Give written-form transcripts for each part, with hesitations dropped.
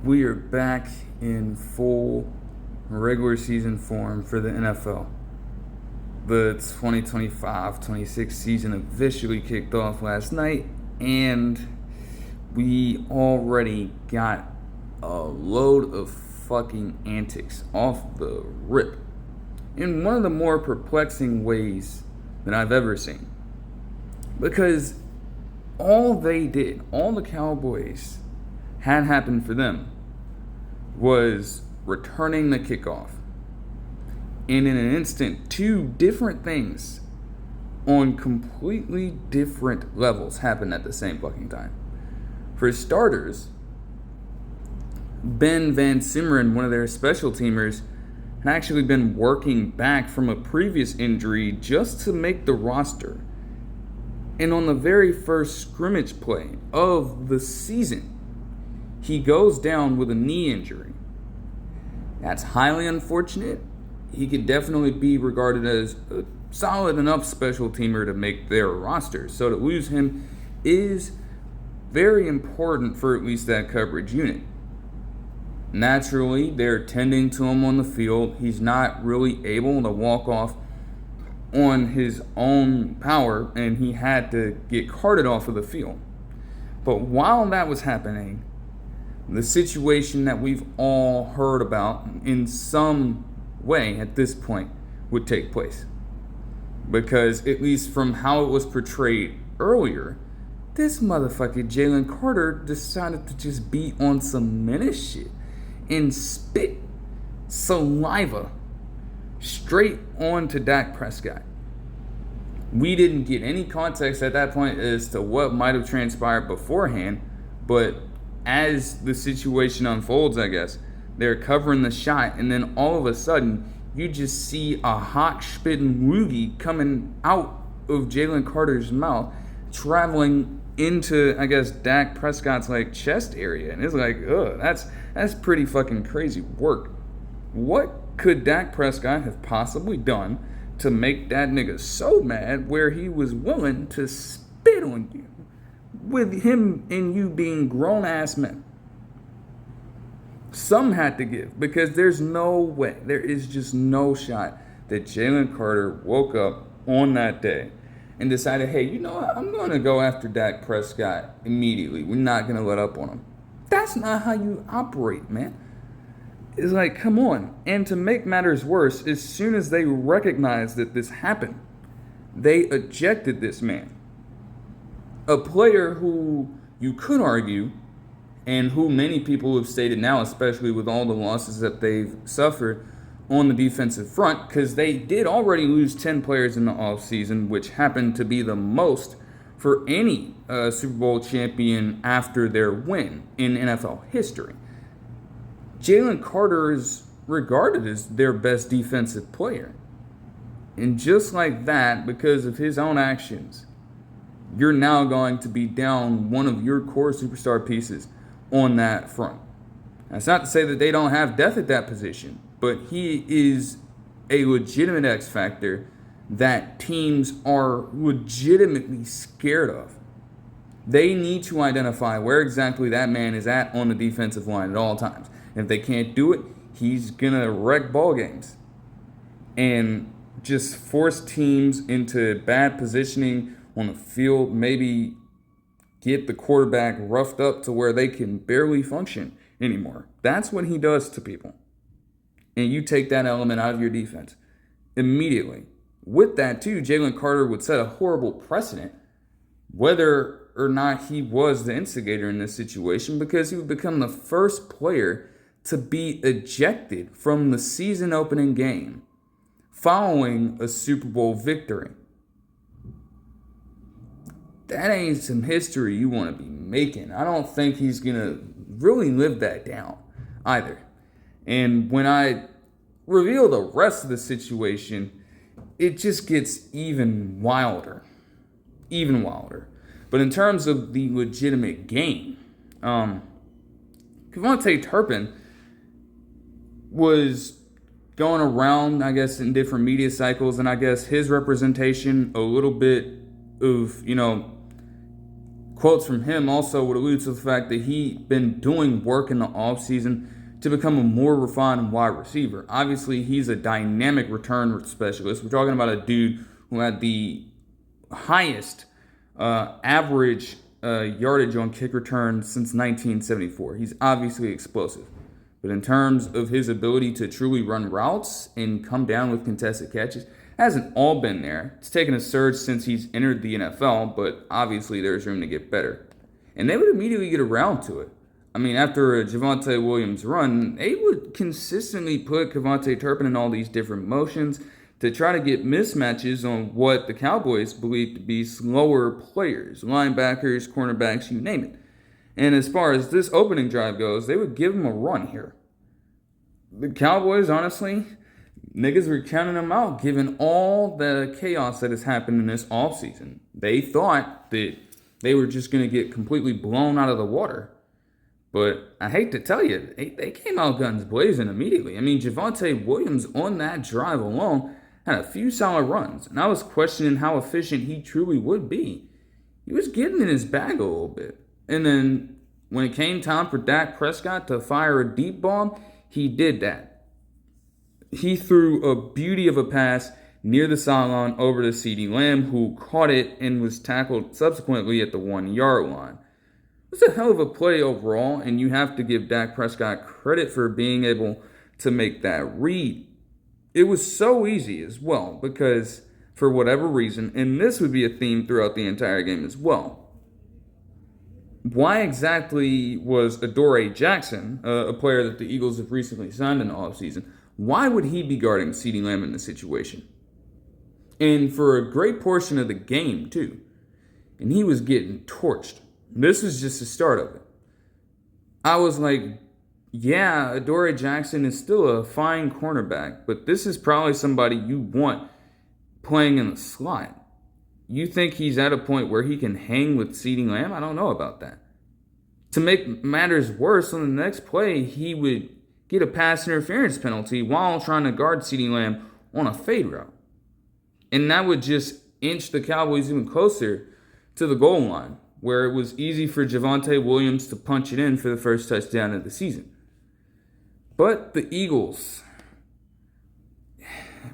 We are back in full regular season form for the NFL. The 2025-26 season officially kicked off last night, and we already got a load of fucking antics off the rip in one of the more perplexing ways that I've ever seen. Because all the Cowboys had happened for them was returning the kickoff. And in an instant, two different things on completely different levels happened at the same fucking time. For starters, Ben Van Simmeren, one of their special teamers, had actually been working back from a previous injury just to make the roster. And on the very first scrimmage play of the season, he goes down with a knee injury. That's highly unfortunate. He could definitely be regarded as a solid enough special teamer to make their roster. So to lose him is very important for at least that coverage unit. Naturally, they're tending to him on the field. He's not really able to walk off on his own power, and he had to get carted off of the field. But while that was happening, the situation that we've all heard about in some way at this point would take place. Because at least from how it was portrayed earlier, this motherfucker Jalen Carter decided to just be on some menace shit and spit saliva straight onto Dak Prescott. We didn't get any context at that point as to what might have transpired beforehand, but as the situation unfolds, I guess, they're covering the shot, and then all of a sudden, you just see a hot spitting loogie coming out of Jalen Carter's mouth, traveling into, I guess, Dak Prescott's chest area, and it's that's pretty fucking crazy work. What could Dak Prescott have possibly done to make that nigga so mad where he was willing to spit on you, with him and you being grown-ass men? Some had to give, because there's no way, there is just no shot that Jalen Carter woke up on that day and decided, hey, you know what, I'm going to go after Dak Prescott immediately. We're not going to let up on him. That's not how you operate, man. It's like, come on. And to make matters worse, as soon as they recognized that this happened, they ejected this man. A player who you could argue, and who many people have stated now, especially with all the losses that they've suffered on the defensive front, because they did already lose 10 players in the offseason, which happened to be the most for any Super Bowl champion after their win in NFL history. Jalen Carter is regarded as their best defensive player. And just like that, because of his own actions, you're now going to be down one of your core superstar pieces on that front. That's not to say that they don't have depth at that position, but he is a legitimate X factor that teams are legitimately scared of. They need to identify where exactly that man is at on the defensive line at all times. And if they can't do it, he's going to wreck ball games and just force teams into bad positioning on the field, maybe get the quarterback roughed up to where they can barely function anymore. That's what he does to people. And you take that element out of your defense immediately. With that, too, Jalen Carter would set a horrible precedent, whether or not he was the instigator in this situation, because he would become the first player to be ejected from the season opening game following a Super Bowl victory. That ain't some history you want to be making. I don't think he's going to really live that down either. And when I reveal the rest of the situation, it just gets even wilder. Even wilder. But in terms of the legitimate game, Devontae Turpin was going around, I guess, in different media cycles, and I guess his representation a little bit of, quotes from him also would allude to the fact that he'd been doing work in the offseason to become a more refined wide receiver. Obviously, he's a dynamic return specialist. We're talking about a dude who had the highest average yardage on kick return since 1974. He's obviously explosive. But in terms of his ability to truly run routes and come down with contested catches, hasn't all been there. It's taken a surge since he's entered the NFL, but obviously there's room to get better. And they would immediately get around to it. I mean, after a Javonte Williams run, they would consistently put Kevontae Turpin in all these different motions to try to get mismatches on what the Cowboys believe to be slower players, linebackers, cornerbacks, you name it. And as far as this opening drive goes, they would give him a run here. The Cowboys, honestly, niggas were counting them out given all the chaos that has happened in this offseason. They thought that they were just going to get completely blown out of the water. But I hate to tell you, they came out guns blazing immediately. I mean, Javonte Williams on that drive alone had a few solid runs. And I was questioning how efficient he truly would be. He was getting in his bag a little bit. And then when it came time for Dak Prescott to fire a deep bomb, he did that. He threw a beauty of a pass near the sideline over to CeeDee Lamb, who caught it and was tackled subsequently at the 1-yard line. It was a hell of a play overall, and you have to give Dak Prescott credit for being able to make that read. It was so easy as well because, for whatever reason, and this would be a theme throughout the entire game as well, why exactly was Adoree Jackson, a player that the Eagles have recently signed in the offseason, why would he be guarding CeeDee Lamb in this situation? And for a great portion of the game, too. And he was getting torched. This was just the start of it. I was like, yeah, Adoree Jackson is still a fine cornerback, but this is probably somebody you want playing in the slot. You think he's at a point where he can hang with CeeDee Lamb? I don't know about that. To make matters worse, on the next play, he would get a pass interference penalty while trying to guard CeeDee Lamb on a fade route. And that would just inch the Cowboys even closer to the goal line, where it was easy for Javonte Williams to punch it in for the first touchdown of the season. But the Eagles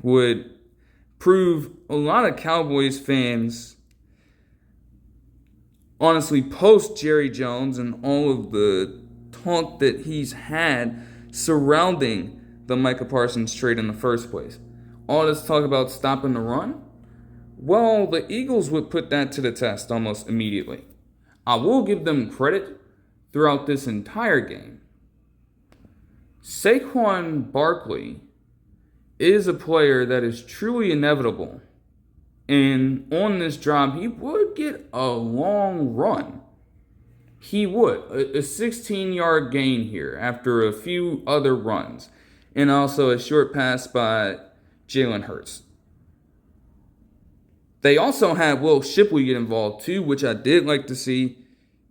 would prove a lot of Cowboys fans, honestly, post Jerry Jones and all of the talk that he's had surrounding the Micah Parsons trade in the first place. All this talk about stopping the run, well, the Eagles would put that to the test almost immediately. I will give them credit throughout this entire game. Saquon Barkley is a player that is truly inevitable. And on this drive, he would get a long run. He would. A 16-yard gain here after a few other runs. And also a short pass by Jalen Hurts. They also had Will Shipley get involved too, which I did like to see.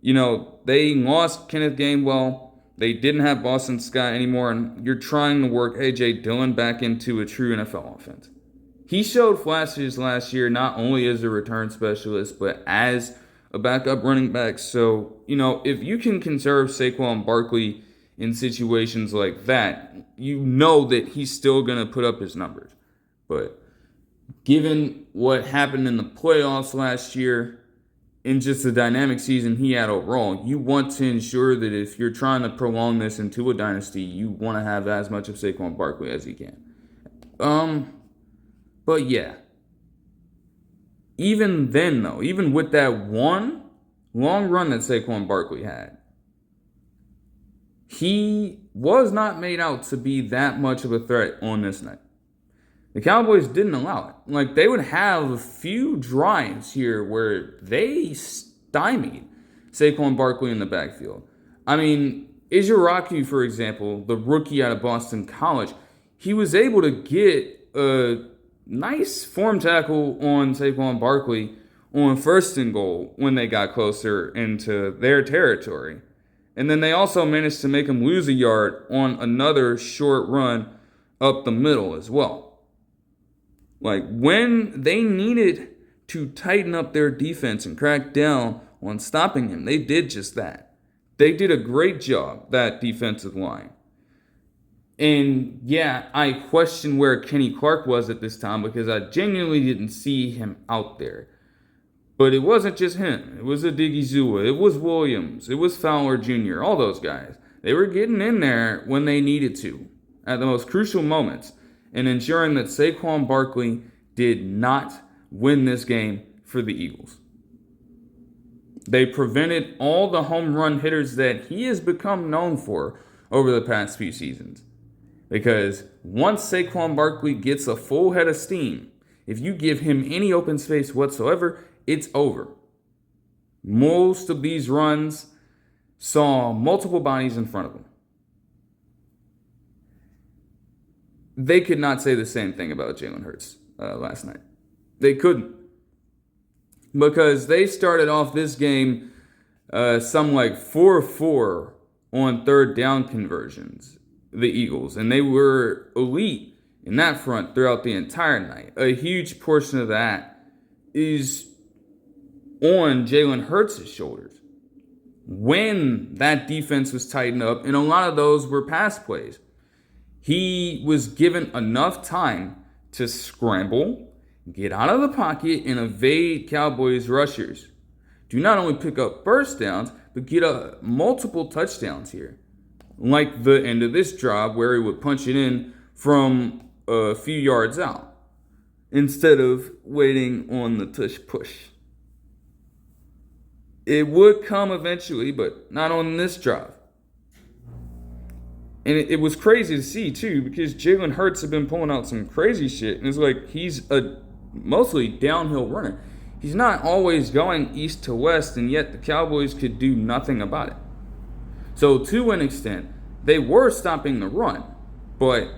You know, they lost Kenneth Gainwell. They didn't have Boston Scott anymore, and you're trying to work A.J. Dillon back into a true NFL offense. He showed flashes last year, not only as a return specialist, but as a backup running back. So, you know, if you can conserve Saquon Barkley in situations like that, you know that he's still going to put up his numbers. But given what happened in the playoffs last year, in just the dynamic season he had overall, you want to ensure that if you're trying to prolong this into a dynasty, you want to have as much of Saquon Barkley as you can. But yeah. Even then, though, even with that one long run that Saquon Barkley had, he was not made out to be that much of a threat on this night. The Cowboys didn't allow it. Like, they would have a few drives here where they stymied Saquon Barkley in the backfield. I mean, Ijiraku, for example, the rookie out of Boston College, he was able to get a nice form tackle on Saquon Barkley on 1st and goal when they got closer into their territory. And then they also managed to make him lose a yard on another short run up the middle as well. Like, when they needed to tighten up their defense and crack down on stopping him. They did just that. They did a great job, that defensive line. And yeah, I question where Kenny Clark was at this time because I genuinely didn't see him out there. But it wasn't just him. It was Odigizua. It was Williams. It was Fowler Jr., all those guys. They were getting in there when they needed to at the most crucial moments and ensuring that Saquon Barkley did not win this game for the Eagles. They prevented all the home run hitters that he has become known for over the past few seasons. Because once Saquon Barkley gets a full head of steam, if you give him any open space whatsoever, it's over. Most of these runs saw multiple bodies in front of them. They could not say the same thing about Jalen Hurts last night. They couldn't. Because they started off this game some like 4-4 on third down conversions, the Eagles. And they were elite in that front throughout the entire night. A huge portion of that is on Jalen Hurts' shoulders. When that defense was tightened up, and a lot of those were pass plays, he was given enough time to scramble, get out of the pocket, and evade Cowboys rushers. Do not only pick up first downs, but get multiple touchdowns here. Like the end of this drive where he would punch it in from a few yards out instead of waiting on the tush push. It would come eventually, but not on this drive. And it was crazy to see, too, because Jalen Hurts had been pulling out some crazy shit. And it's like he's a mostly downhill runner. He's not always going east to west, and yet the Cowboys could do nothing about it. So, to an extent, they were stopping the run, but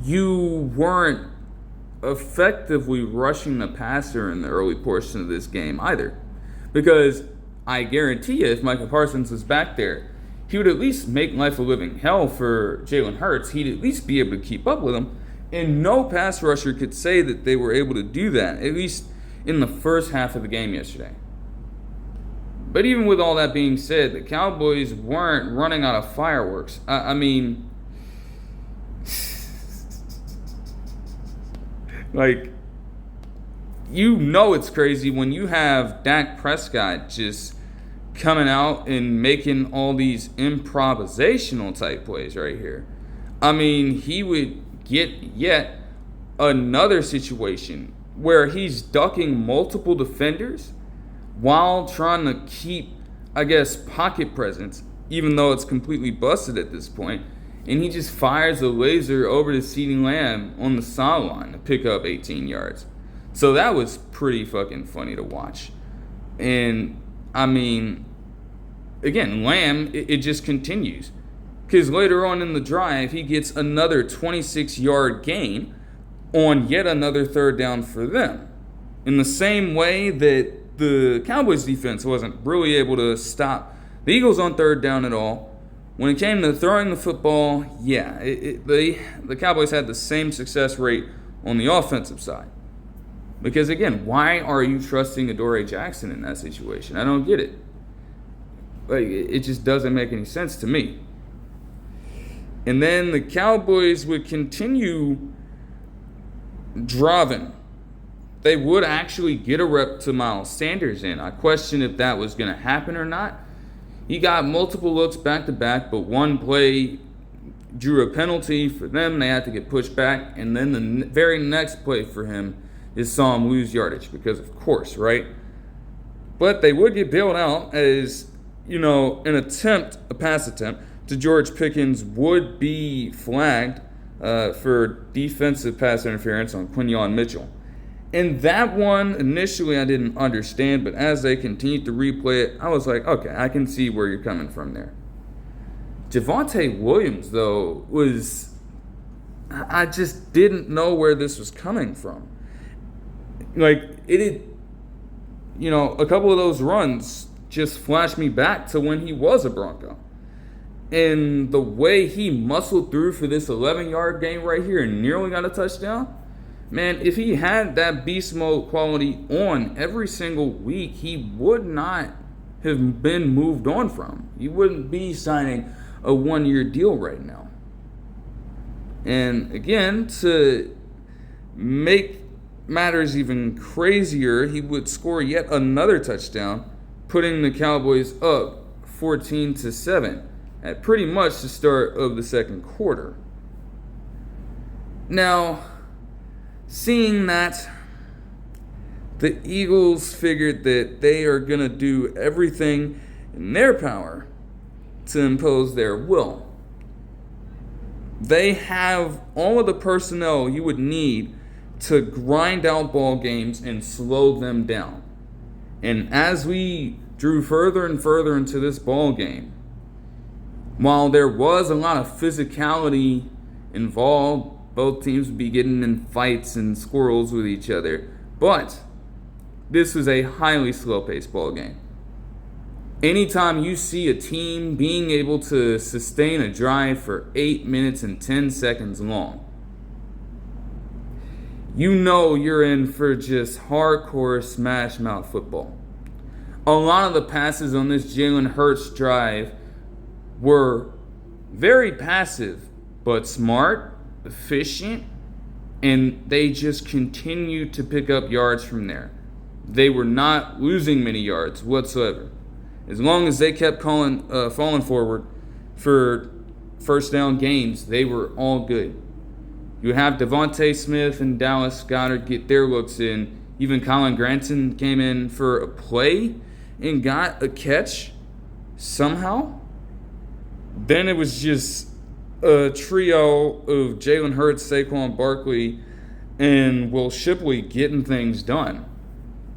you weren't effectively rushing the passer in the early portion of this game either. Because I guarantee you, if Micah Parsons was back there, he would at least make life a living hell for Jalen Hurts. He'd at least be able to keep up with him. And no pass rusher could say that they were able to do that, at least in the first half of the game yesterday. But even with all that being said, the Cowboys weren't running out of fireworks. I mean, like, you know it's crazy when you have Dak Prescott just coming out and making all these improvisational type plays right here. I mean, he would get yet another situation where he's ducking multiple defenders while trying to keep, I guess, pocket presence, even though it's completely busted at this point. And he just fires a laser over to CeeDee Lamb on the sideline to pick up 18 yards. So that was pretty fucking funny to watch. And, I mean, again, Lamb, it just continues. Because later on in the drive, he gets another 26-yard gain on yet another third down for them. In the same way that the Cowboys defense wasn't really able to stop the Eagles on third down at all. When it came to throwing the football, yeah, the Cowboys had the same success rate on the offensive side. Because, again, why are you trusting Adoree Jackson in that situation? I don't get it. Like, it just doesn't make any sense to me. And then the Cowboys would continue driving. They would actually get a rep to Miles Sanders in. I question if that was going to happen or not. He got multiple looks back-to-back, but one play drew a penalty for them. They had to get pushed back. And then the very next play for him is saw him lose yardage because, of course, right? But they would get bailed out as, a pass attempt to George Pickens would be flagged for defensive pass interference on Quinyon Mitchell. And that one, initially, I didn't understand, but as they continued to replay it, I was like, okay, I can see where you're coming from there. Javonte Williams, though, I just didn't know where this was coming from. Like, a couple of those runs just flashed me back to when he was a Bronco. And the way he muscled through for this 11-yard gain right here and nearly got a touchdown, Man, if he had that beast mode quality on every single week, he would not have been moved on from. He wouldn't be signing a 1-year deal right now. And again, to make matters even crazier, he would score yet another touchdown, putting the Cowboys up 14-7 at pretty much the start of the second quarter. Now, seeing that, the Eagles figured that they are going to do everything in their power to impose their will. They have all of the personnel you would need to grind out ball games and slow them down. And as we drew further and further into this ball game, while there was a lot of physicality involved, both teams would be getting in fights and squirrels with each other. But this was a highly slow-paced ball game. Anytime you see a team being able to sustain a drive for 8 minutes and 10 seconds long, you know you're in for just hardcore smash-mouth football. A lot of the passes on this Jalen Hurts drive were very passive, but smart, efficient, and they just continued to pick up yards from there. They were not losing many yards whatsoever. As long as they kept falling forward for first down gains, they were all good. You have Devontae Smith and Dallas Goedert get their looks in. Even Colin Granson came in for a play and got a catch somehow. Then it was just a trio of Jalen Hurts, Saquon Barkley, and Will Shipley getting things done.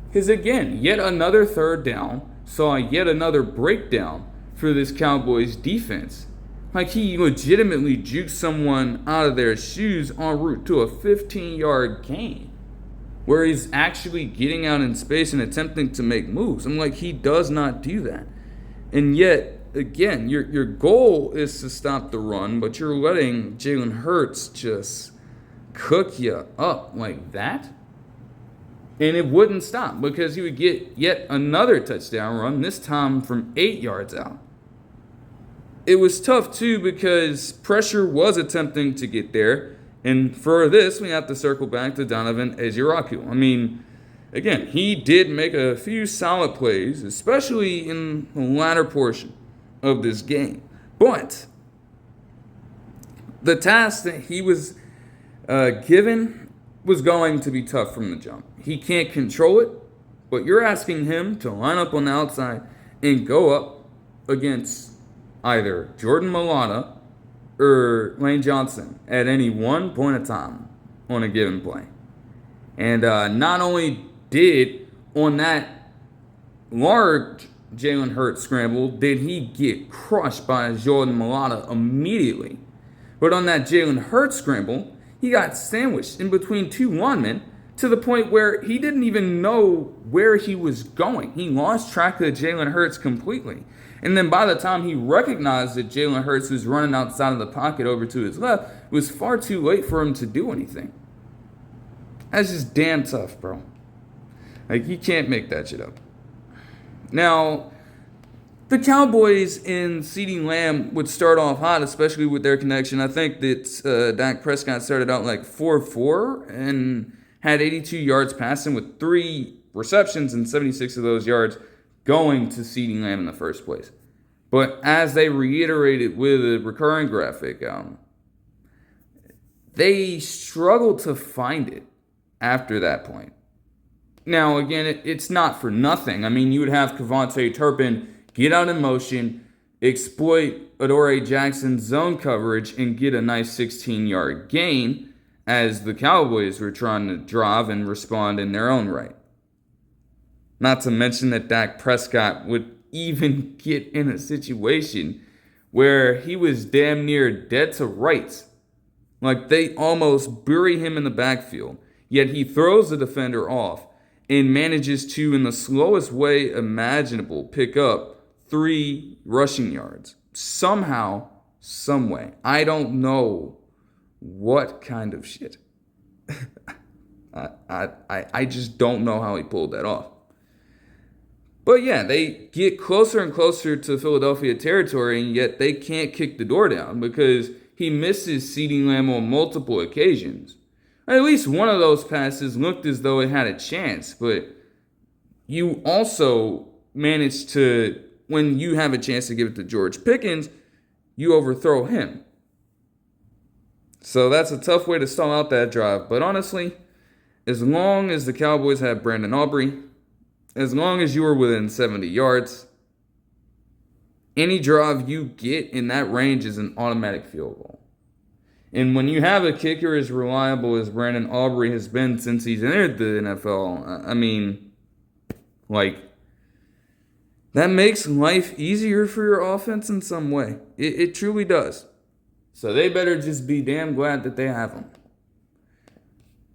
Because again, yet another third down saw yet another breakdown for this Cowboys defense. Like he legitimately juked someone out of their shoes en route to a 15-yard gain, where he's actually getting out in space and attempting to make moves. I'm like, he does not do that. And yet, again, your goal is to stop the run, but you're letting Jalen Hurts just cook you up like that. And it wouldn't stop because he would get yet another touchdown run, this time from 8 yards out. It was tough, too, because pressure was attempting to get there. And for this, we have to circle back to Donovan Eziraku. I mean, again, he did make a few solid plays, especially in the latter portion of this game. But the task that he was given was going to be tough from the jump. He can't control it, but you're asking him to line up on the outside and go up against either Jordan Mailata or Lane Johnson at any one point of time on a given play. And not only did on that large Jalen Hurts scramble did he get crushed by Jordan Mailata immediately, but on that Jalen Hurts scramble, he got sandwiched in between two linemen to the point where he didn't even know where he was going. He lost track of Jalen Hurts completely. And then by the time he recognized that Jalen Hurts was running outside of the pocket over to his left, it was far too late for him to do anything. That's just damn tough, bro. Like, you can't make that shit up. Now, the Cowboys in CeeDee Lamb would start off hot, especially with their connection. I think that Dak Prescott started out like 4-4 and had 82 yards passing with 3 receptions and 76 of those yards going to CeeDee Lamb in the first place. But as they reiterated with a recurring graphic, they struggled to find it after that point. Now, again, it's not for nothing. I mean, you would have Kevontae Turpin get out in motion, exploit Adoree Jackson's zone coverage, and get a nice 16-yard gain as the Cowboys were trying to drive and respond in their own right. Not to mention that Dak Prescott would even get in a situation where he was damn near dead to rights. Like, they almost bury him in the backfield, yet he throws the defender off and manages to, in the slowest way imaginable, pick up 3 rushing yards. Somehow, someway. I don't know what kind of shit. I just don't know how he pulled that off. But yeah, they get closer and closer to Philadelphia territory, and yet they can't kick the door down because he misses CeeDee Lamb on multiple occasions. At least one of those passes looked as though it had a chance, but you also manage to, when you have a chance to give it to George Pickens, you overthrow him. So that's a tough way to stall out that drive. But honestly, as long as the Cowboys have Brandon Aubrey, as long as you are within 70 yards, any drive you get in that range is an automatic field goal. And when you have a kicker as reliable as Brandon Aubrey has been since he's entered the NFL, I mean, like, that makes life easier for your offense in some way. It truly does. So they better just be damn glad that they have him.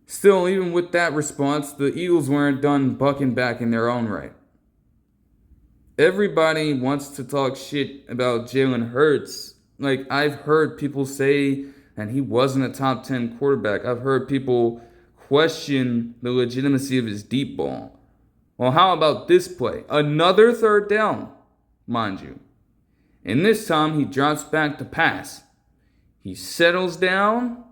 Still, even with that response, the Eagles weren't done bucking back in their own right. Everybody wants to talk shit about Jalen Hurts. Like, I've heard people say, and he wasn't a top 10 quarterback. I've heard people question the legitimacy of his deep ball. Well, how about this play? Another third down, mind you. And this time, he drops back to pass. He settles down.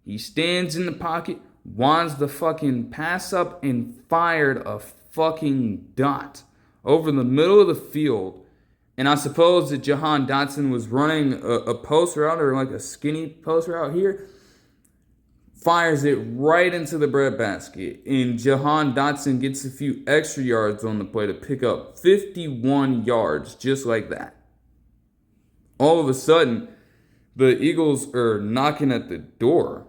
He stands in the pocket, winds the fucking pass up, and fired a fucking dot over the middle of the field. And I suppose that Jahan Dotson was running a post route or like a skinny post route here. Fires it right into the breadbasket. And Jahan Dotson gets a few extra yards on the play to pick up 51 yards just like that. All of a sudden, the Eagles are knocking at the door.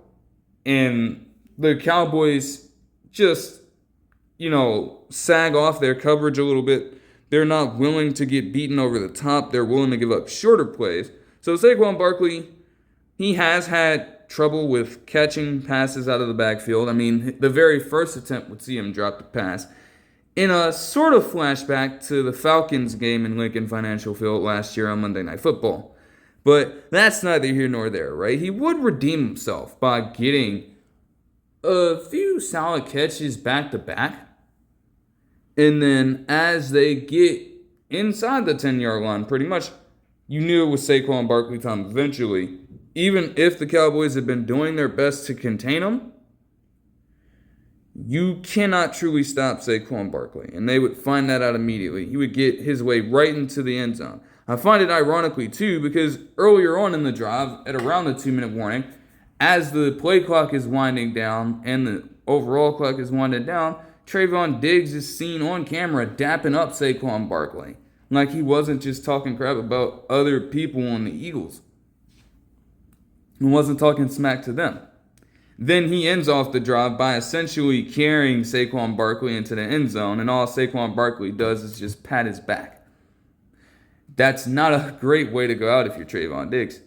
And the Cowboys just, sag off their coverage a little bit. They're not willing to get beaten over the top. They're willing to give up shorter plays. So Saquon Barkley, he has had trouble with catching passes out of the backfield. I mean, the very first attempt would see him drop the pass. In a sort of flashback to the Falcons game in Lincoln Financial Field last year on Monday Night Football. But that's neither here nor there, right? He would redeem himself by getting a few solid catches back to back. And then as they get inside the 10-yard line, pretty much, you knew it was Saquon Barkley time eventually. Even if the Cowboys had been doing their best to contain him, you cannot truly stop Saquon Barkley. And they would find that out immediately. He would get his way right into the end zone. I find it ironically, too, because earlier on in the drive, at around the 2-minute warning, as the play clock is winding down and the overall clock is winding down, Trayvon Diggs is seen on camera dapping up Saquon Barkley. Like he wasn't just talking crap about other people on the Eagles. He wasn't talking smack to them. Then he ends off the drive by essentially carrying Saquon Barkley into the end zone, and all Saquon Barkley does is just pat his back. That's not a great way to go out if you're Trayvon Diggs.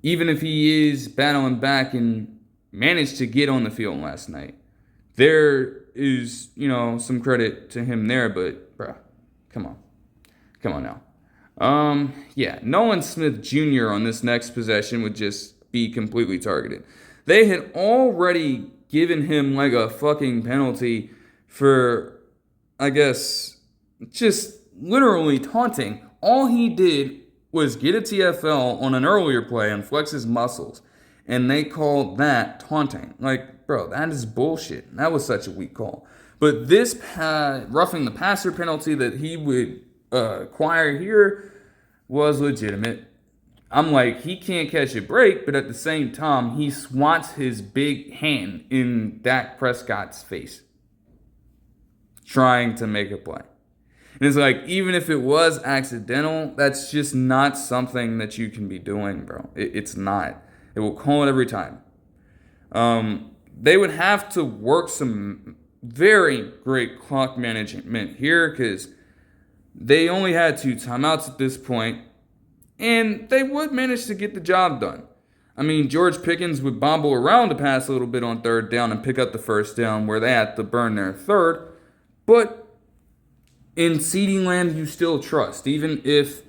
Even if he is battling back and managed to get on the field last night, there is, some credit to him there, but, bruh, come on now. Nolan Smith Jr. on this next possession would just be completely targeted. They had already given him like a fucking penalty for, I guess, just literally taunting. All he did was get a TFL on an earlier play and flex his muscles, and they called that taunting. Like, bro, that is bullshit. That was such a weak call. But this roughing the passer penalty that he would acquire here was legitimate. I'm like, he can't catch a break, but at the same time, he swats his big hand in Dak Prescott's face, trying to make a play. And it's like, even if it was accidental, that's just not something that you can be doing, bro. It's not. It will call it every time. They would have to work some very great clock management here because they only had 2 timeouts at this point, and they would manage to get the job done. I mean, George Pickens would bobble around to pass a little bit on third down and pick up the first down where they had to burn their third, but in CeeDee Lamb, you still trust. Even if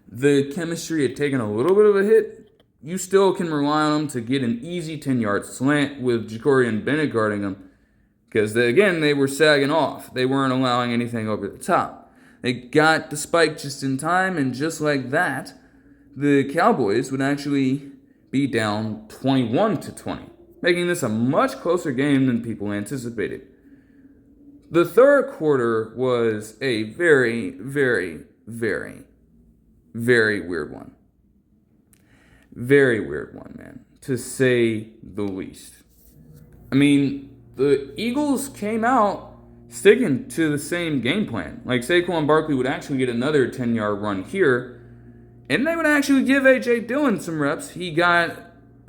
the chemistry had taken a little bit of a hit, you still can rely on him to get an easy 10-yard slant with Jacorian Bennett guarding him Because, they were sagging off. They weren't allowing anything over the top. They got the spike just in time, and just like that, the Cowboys would actually be down 21-20, making this a much closer game than people anticipated. The third quarter was a very, very, very, very weird one. Very weird one, man, to say the least. I mean, the Eagles came out sticking to the same game plan. Like, Saquon Barkley would actually get another 10-yard run here, and they would actually give A.J. Dillon some reps. He got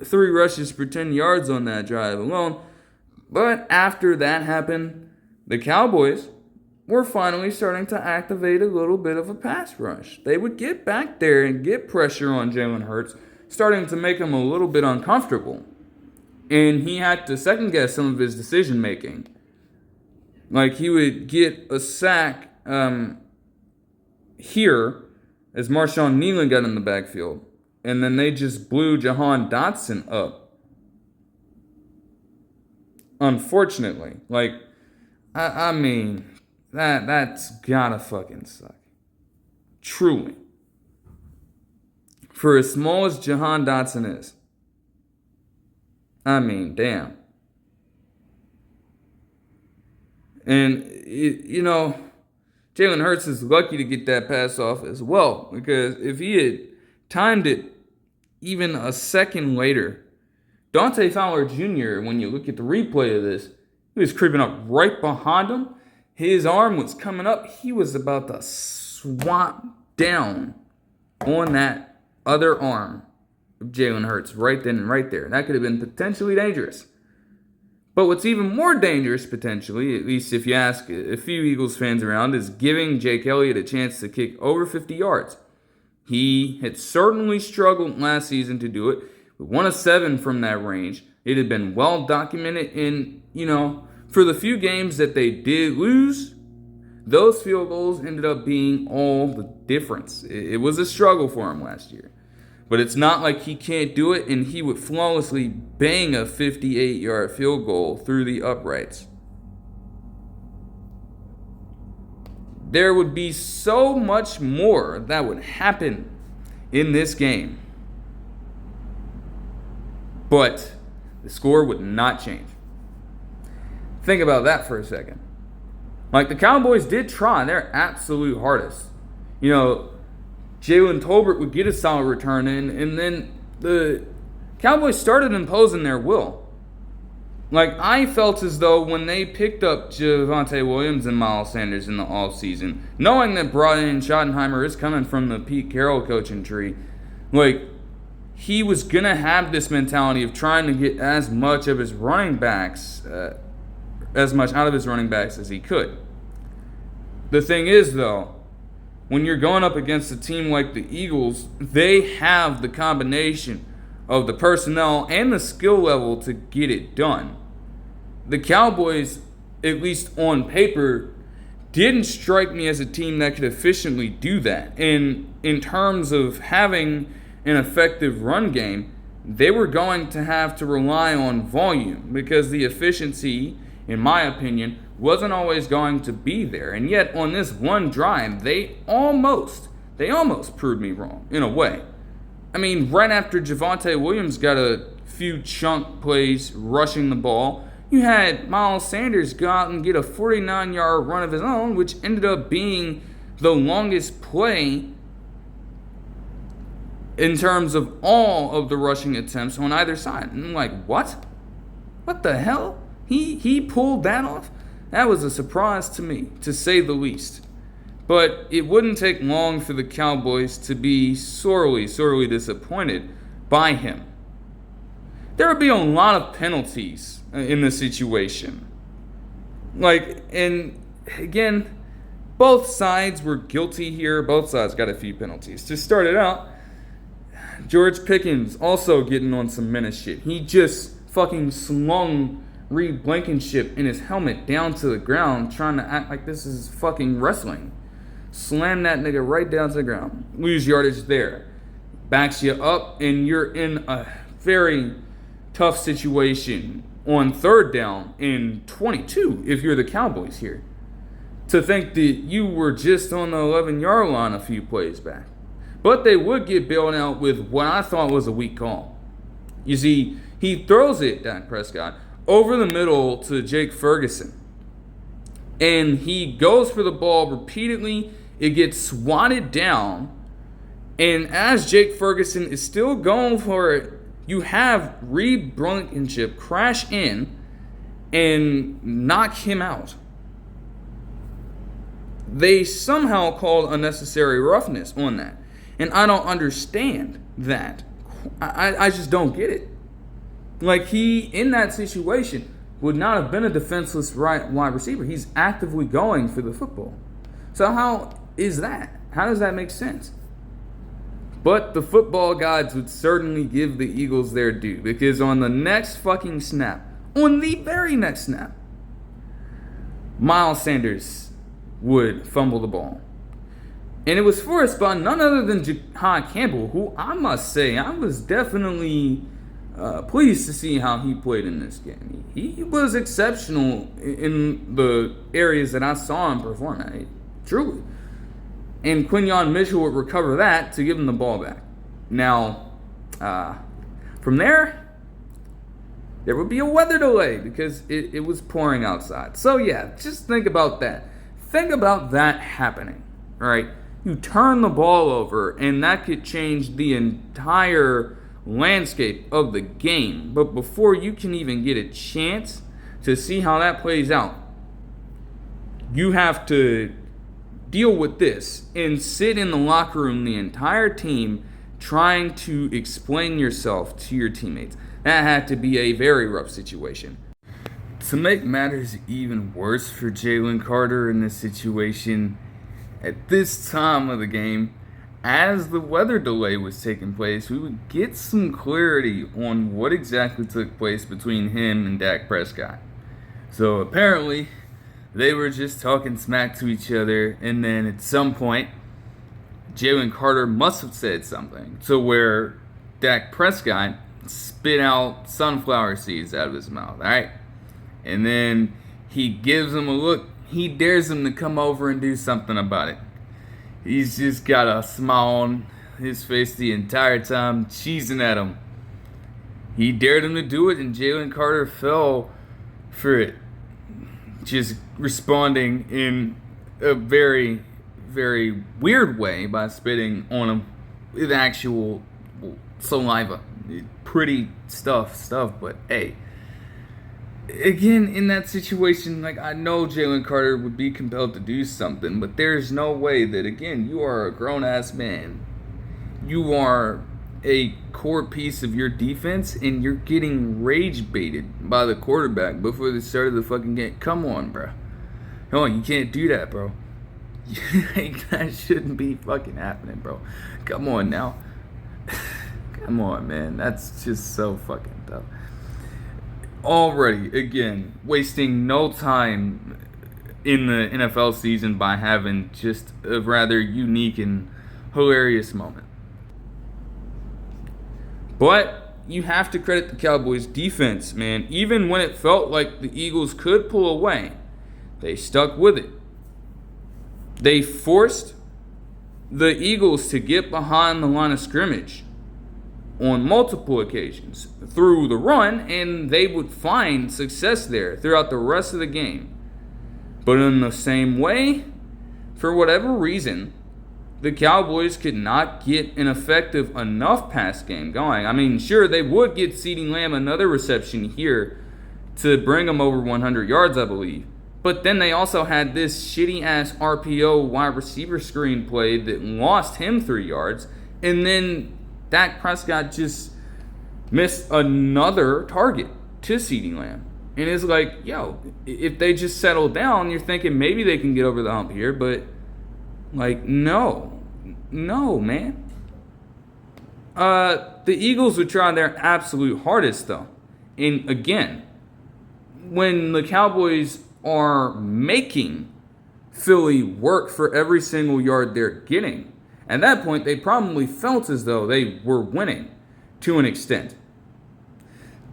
3 rushes for 10 yards on that drive alone. But after that happened, the Cowboys were finally starting to activate a little bit of a pass rush. They would get back there and get pressure on Jalen Hurts, starting to make him a little bit uncomfortable. And he had to second-guess some of his decision-making. Like, he would get a sack here as Marshawn Nealon got in the backfield. And then they just blew Jahan Dotson up. Unfortunately. Like, I mean, that's gotta fucking suck. Truly. For as small as Jahan Dotson is. I mean, damn. And, Jalen Hurts is lucky to get that pass off as well. Because if he had timed it even a second later, Dante Fowler Jr., when you look at the replay of this, he was creeping up right behind him. His arm was coming up. He was about to swat down on that other arm of Jalen Hurts right then and right there. That could have been potentially dangerous. But what's even more dangerous, potentially, at least if you ask a few Eagles fans around, is giving Jake Elliott a chance to kick over 50 yards. He had certainly struggled last season to do it. With 1 of 7 from that range. It had been well documented. And, for the few games that they did lose, those field goals ended up being all the difference. It was a struggle for him last year. But it's not like he can't do it, and he would flawlessly bang a 58-yard field goal through the uprights. There would be so much more that would happen in this game. But the score would not change. Think about that for a second. Like, the Cowboys did try their absolute hardest. Jalen Tolbert would get a solid return in, and then the Cowboys started imposing their will. Like, I felt as though when they picked up Javonte Williams and Miles Sanders in the offseason, knowing that Brian Schottenheimer is coming from the Pete Carroll coaching tree, like, he was going to have this mentality of trying to get as much out of his running backs as he could. The thing is, though, when you're going up against a team like the Eagles, they have the combination of the personnel and the skill level to get it done. The Cowboys, at least on paper, didn't strike me as a team that could efficiently do that. And in terms of having an effective run game, they were going to have to rely on volume because the efficiency, in my opinion, wasn't always going to be there. And yet, on this one drive, they almost proved me wrong, in a way. I mean, right after Javonte Williams got a few chunk plays rushing the ball, you had Miles Sanders go out and get a 49-yard run of his own, which ended up being the longest play in terms of all of the rushing attempts on either side. And I'm like, what? What the hell? He pulled that off? That was a surprise to me, to say the least. But it wouldn't take long for the Cowboys to be sorely, sorely disappointed by him. There would be a lot of penalties in this situation. And again, both sides were guilty here. Both sides got a few penalties. To start it out, George Pickens also getting on some menace shit. He just fucking slung Reed Blankenship in his helmet down to the ground, trying to act like this is fucking wrestling. Slam that nigga right down to the ground. Lose yardage there. Backs you up, and you're in a very tough situation on 3rd down and 22 if you're the Cowboys here. To think that you were just on the 11-yard line a few plays back. But they would get bailed out with what I thought was a weak call. You see, he throws it, Dak Prescott, over the middle to Jake Ferguson. And he goes for the ball repeatedly. It gets swatted down. And as Jake Ferguson is still going for it, you have Reed Blankenship crash in and knock him out. They somehow called unnecessary roughness on that. And I don't understand that. I just don't get it. Like, he, in that situation, would not have been a defenseless wide receiver. He's actively going for the football. So how is that? How does that make sense? But the football gods would certainly give the Eagles their due, because on the next fucking snap, on the very next snap, Miles Sanders would fumble the ball. And it was forced by none other than Jahad Campbell, who I must say, I was definitely pleased to see how he played in this game. He was exceptional in the areas that I saw him perform at, truly. And Quinyon Mitchell would recover that to give him the ball back. Now, from there would be a weather delay because it was pouring outside. So yeah, just think about that. Think about that happening, all right? You turn the ball over, and that could change the entire landscape of the game. But before you can even get a chance to see how that plays out, you have to deal with this and sit in the locker room, the entire team, trying to explain yourself to your teammates. That had to be a very rough situation. To make matters even worse for Jalen Carter in this situation, at this time of the game, as the weather delay was taking place, we would get some clarity on what exactly took place between him and Dak Prescott. So apparently, they were just talking smack to each other, and then at some point, Jalen Carter must have said something to where Dak Prescott spit out sunflower seeds out of his mouth, alright? And then he gives him a look. He dares him to come over and do something about it. He's just got a smile on his face the entire time, cheesing at him. He dared him to do it, and Jalen Carter fell for it. Just responding in a very, very weird way by spitting on him with actual saliva. Pretty stuff, but hey. Again, in that situation, like, I know Jalen Carter would be compelled to do something, but there's no way that, again, you are a grown-ass man. You are a core piece of your defense, and you're getting rage-baited by the quarterback before the start of the fucking game. Come on, bro. Come on, you can't do that, bro. Like, that shouldn't be fucking happening, bro. Come on, now. Come on, man. That's just so fucking tough. Already, again, wasting no time in the NFL season by having just a rather unique and hilarious moment. But you have to credit the Cowboys' defense, man. Even when it felt like the Eagles could pull away, they stuck with it. They forced the Eagles to get behind the line of scrimmage on multiple occasions through the run, and they would find success there throughout the rest of the game. But in the same way, for whatever reason, the Cowboys could not get an effective enough pass game going. I mean, sure, they would get CeeDee Lamb another reception here to bring him over 100 yards, I believe. But then they also had this shitty-ass RPO wide receiver screen play that lost him 3 yards, and then Dak Prescott just missed another target to CeeDee Lamb. And it's like, yo, if they just settle down, you're thinking maybe they can get over the hump here. But, like, no, man. The Eagles would try their absolute hardest, though. And, again, when the Cowboys are making Philly work for every single yard they're getting, at that point, they probably felt as though they were winning to an extent.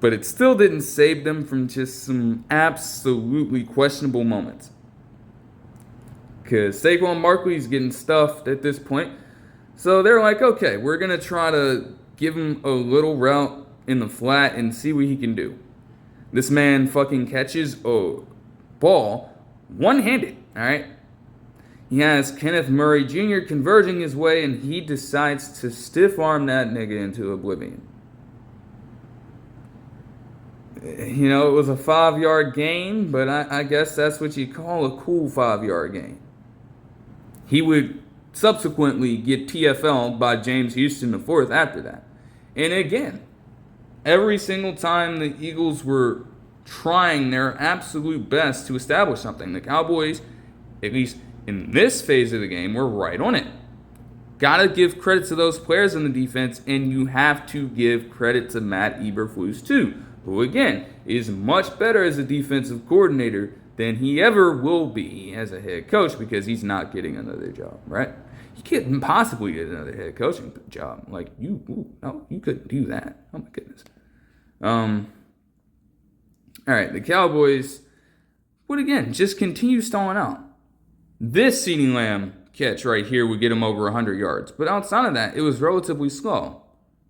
But it still didn't save them from just some absolutely questionable moments. Because Saquon Barkley's getting stuffed at this point. So they're like, okay, we're going to try to give him a little route in the flat and see what he can do. This man fucking catches a ball one-handed, all right? He has Kenneth Murray Jr. converging his way, and he decides to stiff-arm that nigga into oblivion. You know, it was a 5-yard gain, but I guess that's what you call a cool 5-yard gain. He would subsequently get TFL'd by James Houston IV after that. And again, every single time the Eagles were trying their absolute best to establish something, the Cowboys, at least in this phase of the game, were right on it. Gotta give credit to those players in the defense, and you have to give credit to Matt Eberflus too, who again is much better as a defensive coordinator than he ever will be as a head coach, because he's not getting another job, right? He couldn't possibly get another head coaching job. Like, no, you couldn't do that. Oh my goodness. All right, the Cowboys would again just continue stalling out. This CeeDee Lamb catch right here would get him over 100 yards. But outside of that, it was relatively slow.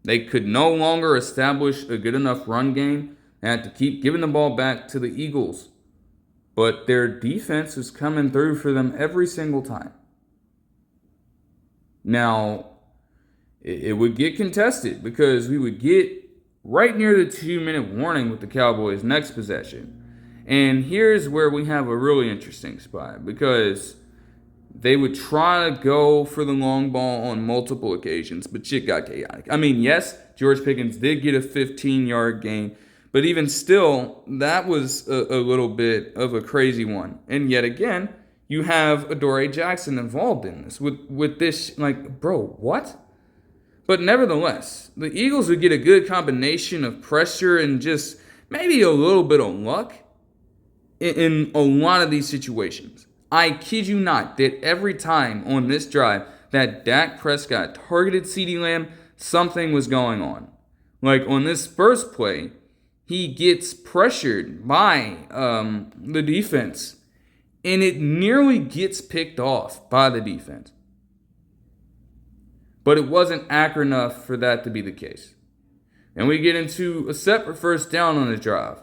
They could no longer establish a good enough run game. They had to keep giving the ball back to the Eagles. But their defense was coming through for them every single time. Now, it would get contested because we would get right near the 2-minute warning with the Cowboys' next possession. And here's where we have a really interesting spot, because they would try to go for the long ball on multiple occasions, but shit got chaotic. I mean, yes, George Pickens did get a 15-yard gain, but even still, that was a little bit of a crazy one. And yet again, you have Adoree Jackson involved in this with this, like, bro, what? But nevertheless, the Eagles would get a good combination of pressure and just maybe a little bit of luck in a lot of these situations. I kid you not that every time on this drive that Dak Prescott targeted CeeDee Lamb, something was going on. Like on this first play, he gets pressured by the defense, and it nearly gets picked off by the defense. But it wasn't accurate enough for that to be the case. And we get into a separate first down on the drive.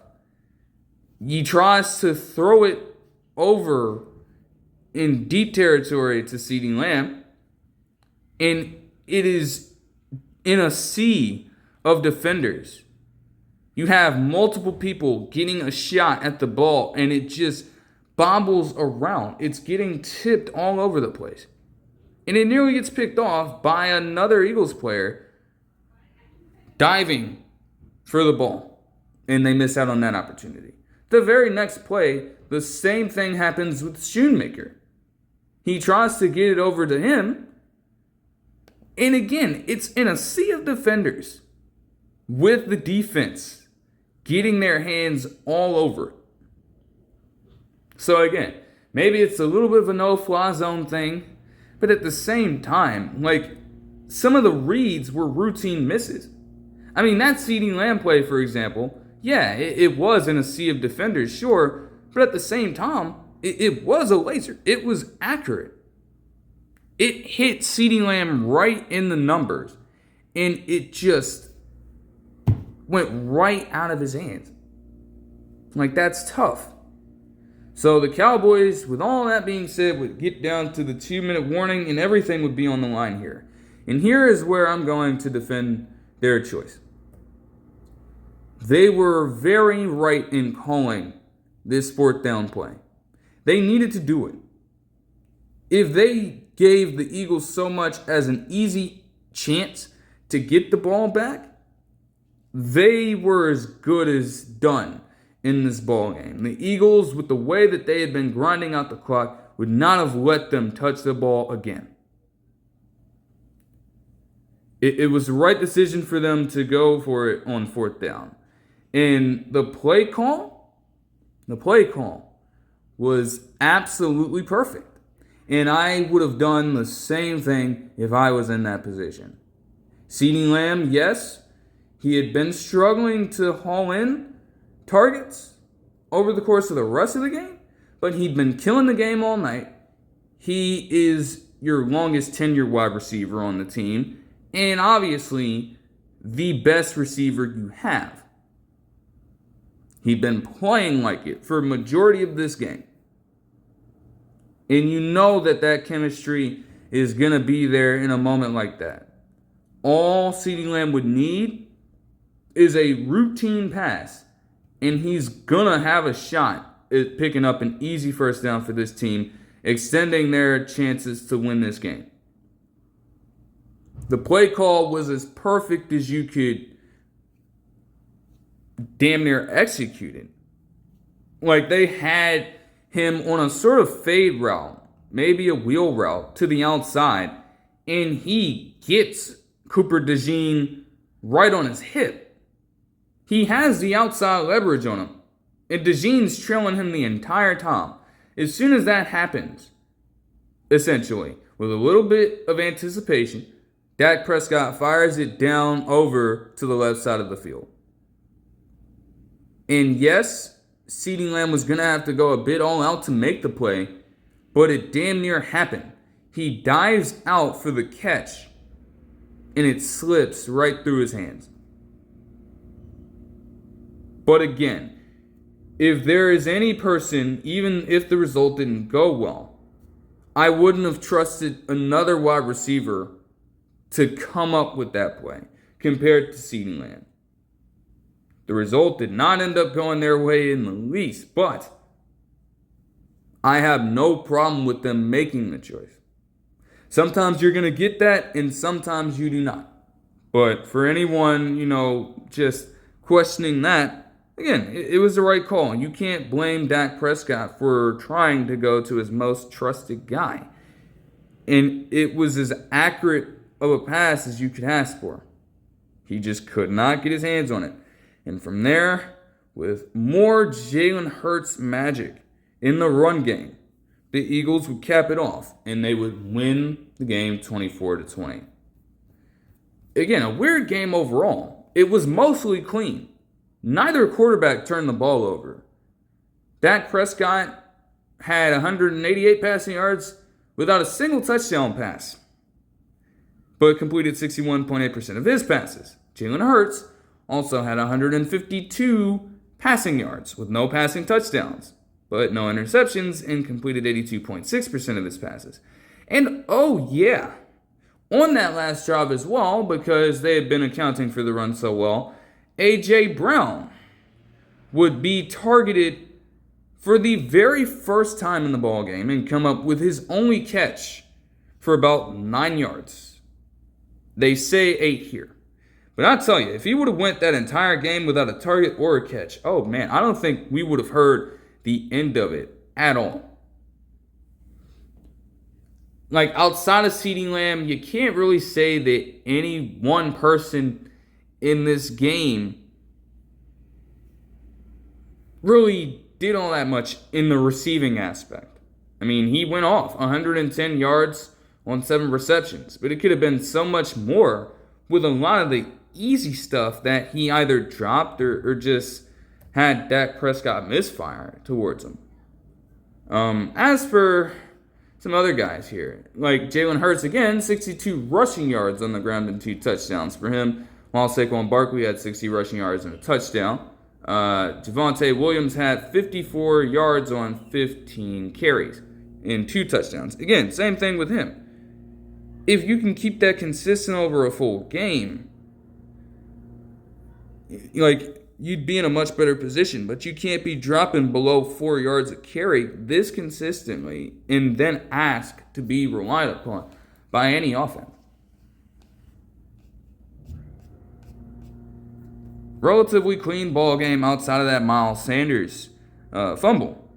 He tries to throw it over in deep territory to CeeDee Lamb, and it is in a sea of defenders. You have multiple people getting a shot at the ball, and it just bobbles around. It's getting tipped all over the place. And it nearly gets picked off by another Eagles player diving for the ball. And they miss out on that opportunity. The very next play, the same thing happens with Schoonmaker. He tries to get it over to him. And again, it's in a sea of defenders with the defense getting their hands all over it. So again, maybe it's a little bit of a no-fly zone thing. But at the same time, like, some of the reads were routine misses. I mean, that CeeDee Lamb play, for example, yeah, it was in a sea of defenders, sure. But at the same time, it was a laser. It was accurate. It hit CeeDee Lamb right in the numbers. And it just went right out of his hands. Like, that's tough. So the Cowboys, with all that being said, would get down to the 2-minute warning, and everything would be on the line here. And here is where I'm going to defend their choice. They were very right in calling this 4th down play. They needed to do it. If they gave the Eagles so much as an easy chance to get the ball back, they were as good as done in this ball game. The Eagles, with the way that they had been grinding out the clock, would not have let them touch the ball again. It was the right decision for them to go for it on 4th down. And the play call was absolutely perfect. And I would have done the same thing if I was in that position. CeeDee Lamb, yes, He had been struggling to haul in targets over the course of the rest of the game, but he'd been killing the game all night. He is your longest tenured wide receiver on the team, and obviously the best receiver you have. He'd been playing like it for a majority of this game. And you know that chemistry is going to be there in a moment like that. All CeeDee Lamb would need is a routine pass, and he's going to have a shot at picking up an easy first down for this team, extending their chances to win this game. The play call was as perfect as you could damn near execute it. Like, they had him on a sort of fade route, maybe a wheel route to the outside, and he gets Cooper DeJean right on his hip. He has the outside leverage on him, and DeJean's trailing him the entire time. As soon as that happens, essentially, with a little bit of anticipation, Dak Prescott fires it down over to the left side of the field. And yes, CeeDee Lamb was going to have to go a bit all out to make the play, but it damn near happened. He dives out for the catch, and it slips right through his hands. But again, if there is any person, even if the result didn't go well, I wouldn't have trusted another wide receiver to come up with that play compared to CeeDee Lamb. The result did not end up going their way in the least, but I have no problem with them making the choice. Sometimes you're going to get that, and sometimes you do not. But for anyone, just questioning that, again, it was the right call. You can't blame Dak Prescott for trying to go to his most trusted guy. And it was as accurate of a pass as you could ask for. He just could not get his hands on it. And from there, with more Jalen Hurts magic in the run game, the Eagles would cap it off, and they would win the game 24-20. Again, a weird game overall. It was mostly clean. Neither quarterback turned the ball over. Dak Prescott had 188 passing yards without a single touchdown pass, but completed 61.8% of his passes. Jalen Hurts also had 152 passing yards with no passing touchdowns, but no interceptions, and completed 82.6% of his passes. And oh yeah, on that last drive as well, because they had been accounting for the run so well, A.J. Brown would be targeted for the very first time in the ballgame and come up with his only catch for about 9 yards. They say 8 here. But I'll tell you, if he would have went that entire game without a target or a catch, oh man, I don't think we would have heard the end of it at all. Like, outside of CeeDee Lamb, you can't really say that any one person in this game really did all that much in the receiving aspect. I mean, he went off 110 yards on 7 receptions, but it could have been so much more with a lot of the easy stuff that he either dropped or just had Dak Prescott misfire towards him. As for some other guys here, like Jalen Hurts, again, 62 rushing yards on the ground and 2 touchdowns for him, while Saquon Barkley had 60 rushing yards and a touchdown. Javonte Williams had 54 yards on 15 carries and 2 touchdowns. Again, same thing with him. If you can keep that consistent over a full game, like, you'd be in a much better position, but you can't be dropping below 4 yards a carry this consistently and then ask to be relied upon by any offense. Relatively clean ball game outside of that Miles Sanders fumble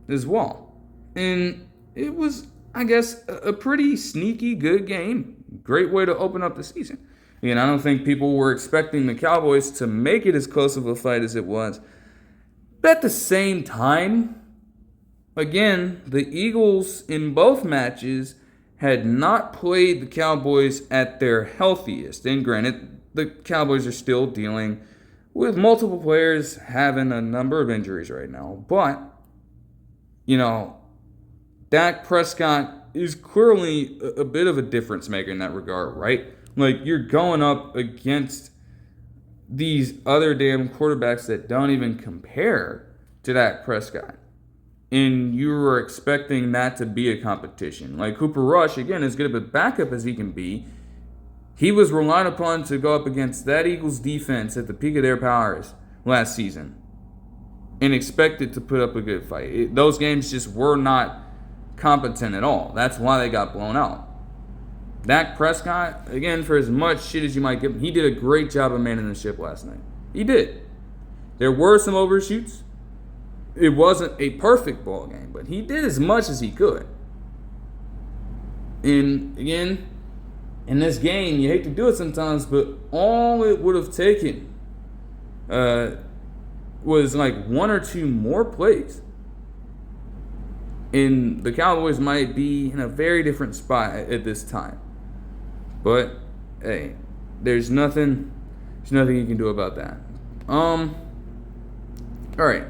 as well. And it was, I guess, a pretty sneaky good game. Great way to open up the season. And I don't think people were expecting the Cowboys to make it as close of a fight as it was. But at the same time, again, the Eagles in both matches had not played the Cowboys at their healthiest. And granted, the Cowboys are still dealing with multiple players having a number of injuries right now. But, Dak Prescott is clearly a bit of a difference maker in that regard, right? Like, you're going up against these other damn quarterbacks that don't even compare to Dak Prescott. And you were expecting that to be a competition. Like, Cooper Rush, again, as good of a backup as he can be, he was relied upon to go up against that Eagles defense at the peak of their powers last season and expected to put up a good fight. Those games just were not competent at all. That's why they got blown out. Dak Prescott, again, for as much shit as you might give him, he did a great job of manning the ship last night. He did. There were some overshoots. It wasn't a perfect ball game, but he did as much as he could. And again, in this game, you hate to do it sometimes, but all it would have taken was like one or two more plays. And the Cowboys might be in a very different spot at this time. But hey, there's nothing you can do about that. All right.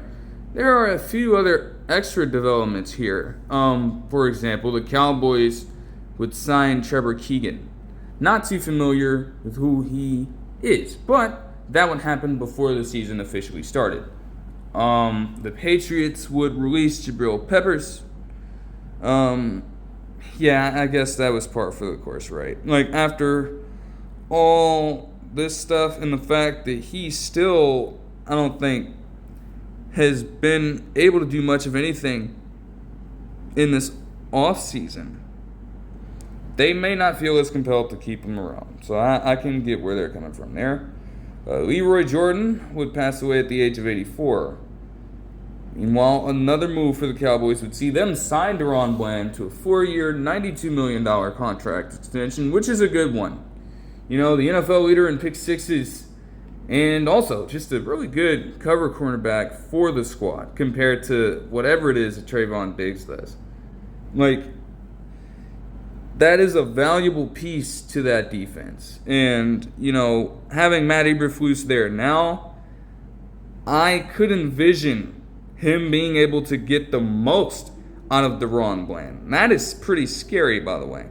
There are a few other extra developments here. For example, the Cowboys would sign Trevor Keegan. Not too familiar with who he is, but that would happen before the season officially started. The Patriots would release Jabril Peppers. Yeah, I guess that was par for the course, right? Like, after all this stuff and the fact that he still, I don't think, has been able to do much of anything in this offseason, they may not feel as compelled to keep him around. So I can get where they're coming from there. Leroy Jordan would pass away at the age of 84. Meanwhile, another move for the Cowboys would see them sign Daron Bland to a 4-year, $92 million contract extension, which is a good one. The NFL leader in pick sixes, and also just a really good cover cornerback for the squad compared to whatever it is that Trayvon Diggs does. Like, that is a valuable piece to that defense. And, having Matt Eberflus there now, I could envision him being able to get the most out of Daron Bland. And that is pretty scary, by the way.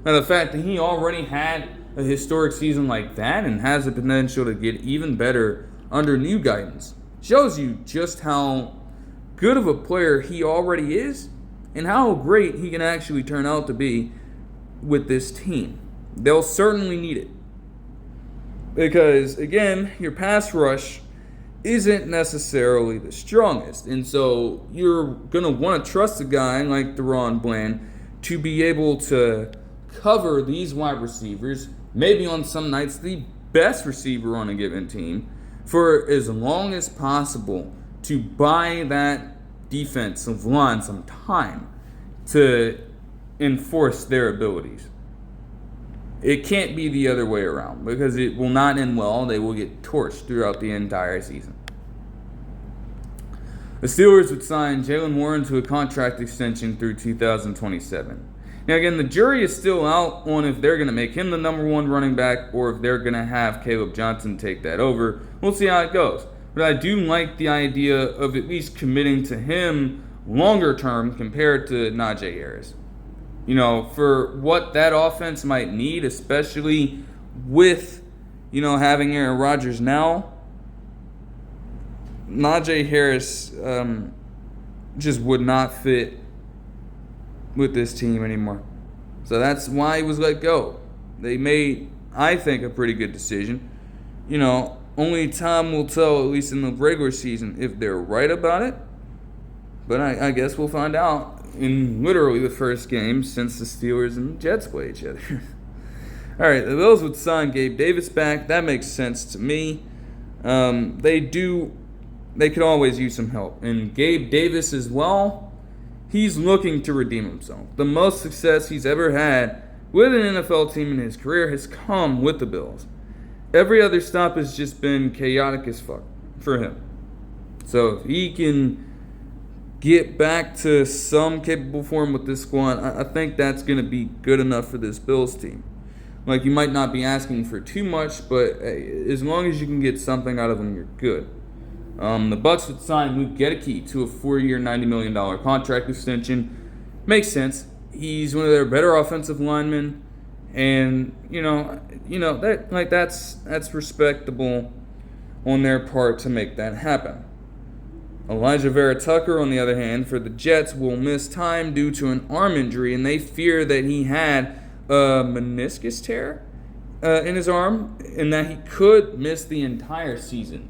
Now, the fact that he already had a historic season like that and has the potential to get even better under new guidance shows you just how good of a player he already is and how great he can actually turn out to be with this team. They'll certainly need it. Because, again, your pass rush isn't necessarily the strongest. And so you're going to want to trust a guy like Daron Bland to be able to cover these wide receivers, maybe on some nights the best receiver on a given team, for as long as possible to buy that defensive line some time to enforce their abilities. It can't be the other way around because it will not end well. They will get torched throughout the entire season. The Steelers would sign Jaylen Warren to a contract extension through 2027. Now, again, the jury is still out on if they're going to make him the number one running back or if they're going to have Caleb Johnson take that over. We'll see how it goes. But I do like the idea of at least committing to him longer term compared to Najee Harris. For what that offense might need, especially with, having Aaron Rodgers now, Najee Harris just would not fit with this team anymore. So that's why he was let go. They made, I think, a pretty good decision. Only time will tell, at least in the regular season, if they're right about it. But I guess we'll find out in literally the first game since the Steelers and Jets play each other. All right, the Bills would sign Gabe Davis back. That makes sense to me. They could always use some help. And Gabe Davis as well, he's looking to redeem himself. The most success he's ever had with an NFL team in his career has come with the Bills. Every other stop has just been chaotic as fuck for him. So if he can get back to some capable form with this squad, I think that's going to be good enough for this Bills team. Like, you might not be asking for too much, but as long as you can get something out of him, you're good. The Bucs would sign Luke Goedeke to a 4-year, $90 million contract extension. Makes sense. He's one of their better offensive linemen, and that's respectable on their part to make that happen. Alijah Vera-Tucker, on the other hand, for the Jets, will miss time due to an arm injury, and they fear that he had a meniscus tear in his arm, and that he could miss the entire season.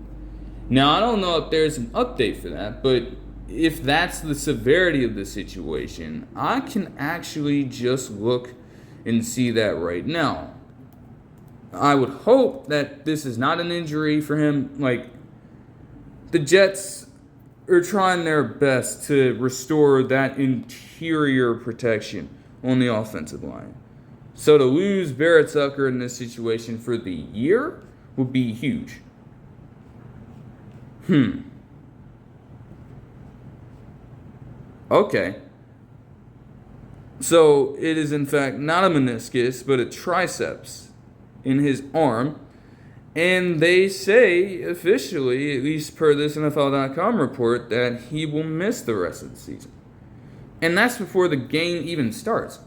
Now, I don't know if there's an update for that, but if that's the severity of the situation, I can actually just look and see that right now. I would hope that this is not an injury for him. Like, the Jets are trying their best to restore that interior protection on the offensive line. So to lose Vera-Tucker in this situation for the year would be huge. Okay. So it is in fact not a meniscus, but a triceps in his arm. And they say officially, at least per this NFL.com report, that he will miss the rest of the season. And that's before the game even starts.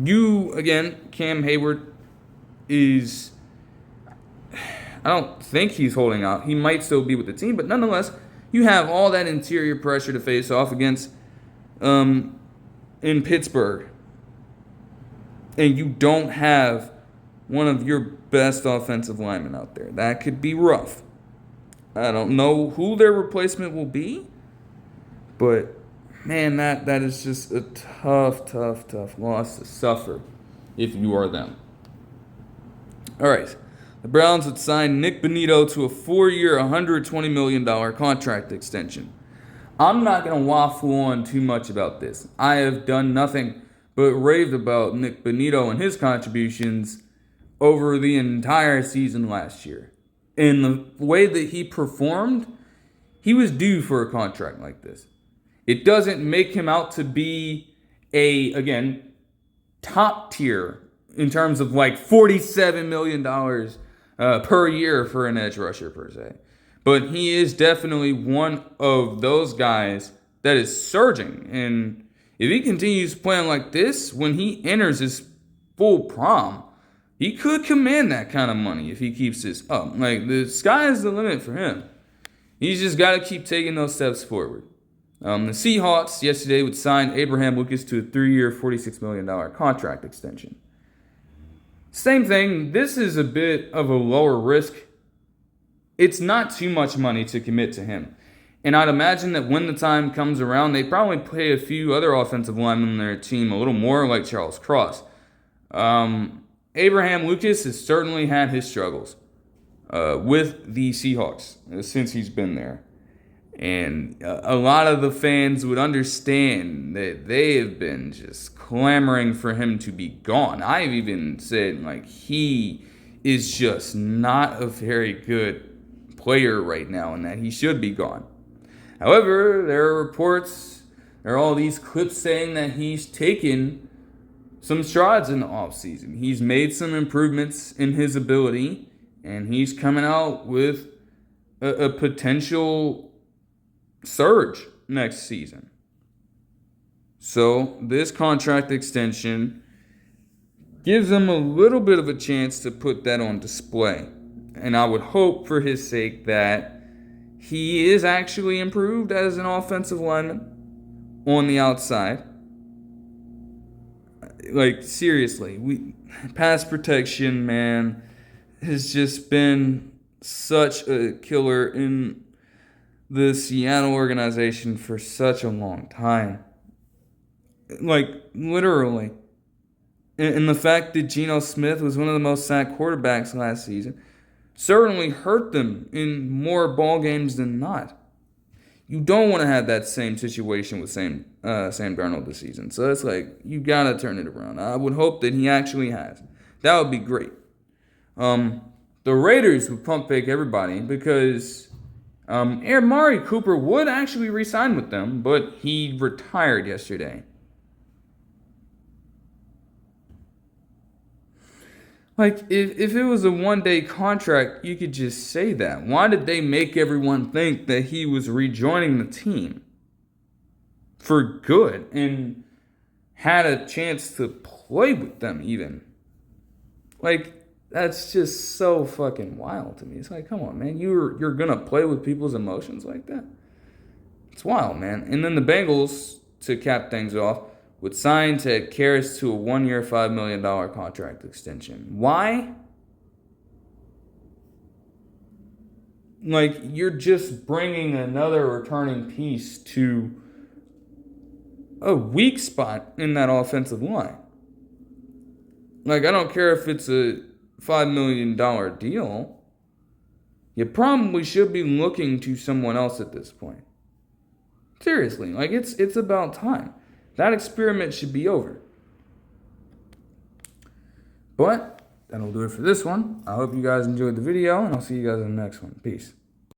Cam Hayward is... I don't think he's holding out. He might still be with the team, but nonetheless, you have all that interior pressure to face off against in Pittsburgh. And you don't have one of your best offensive linemen out there. That could be rough. I don't know who their replacement will be, but man, that is just a tough loss to suffer if you are them. All right. The Browns would sign Nik Bonitto to a 4-year, $120 million contract extension. I'm not going to waffle on too much about this. I have done nothing but raved about Nik Bonitto and his contributions over the entire season last year. And the way that he performed, he was due for a contract like this. It doesn't make him out to be top tier in terms of like $47 million per year for an edge rusher per se. But he is definitely one of those guys that is surging. And if he continues playing like this, when he enters his full prime, he could command that kind of money if he keeps this up. Like, the sky is the limit for him. He's just got to keep taking those steps forward. The Seahawks yesterday would sign Abraham Lucas to a 3-year, $46 million contract extension. Same thing, this is a bit of a lower risk. It's not too much money to commit to him. And I'd imagine that when the time comes around, they probably pay a few other offensive linemen on their team a little more, like Charles Cross. Abraham Lucas has certainly had his struggles with the Seahawks since he's been there. And a lot of the fans would understand that they have been just clamoring for him to be gone. I've even said, like, he is just not a very good player right now and that he should be gone. However, there are reports, there are all these clips saying that he's taken some strides in the offseason. He's made some improvements in his ability, and he's coming out with a potential surge next season. So this contract extension gives him a little bit of a chance to put that on display. And I would hope for his sake that he is actually improved as an offensive lineman on the outside. Like, seriously, pass protection, man, has just been such a killer in the Seattle organization for such a long time. Like, literally. And the fact that Geno Smith was one of the most sacked quarterbacks last season certainly hurt them in more ball games than not. You don't want to have that same situation with Sam Darnold this season. So it's like, you got to turn it around. I would hope that he actually has. That would be great. The Raiders would pump fake everybody because Amari Cooper would actually re-sign with them, but he retired yesterday. Like, if it was a one-day contract, you could just say that. Why did they make everyone think that he was rejoining the team for good and had a chance to play with them even? Like, that's just so fucking wild to me. It's like, come on, man. You're going to play with people's emotions like that? It's wild, man. And then the Bengals, to cap things off, would sign Ted Karras to a 1-year, $5 million contract extension. Why? Like, you're just bringing another returning piece to a weak spot in that offensive line. Like, I don't care if it's a $5 million deal. You probably should be looking to someone else at this point. Seriously, like, it's about time. That experiment should be over. But that'll do it for this one. I hope you guys enjoyed the video, and I'll see you guys in the next one. Peace.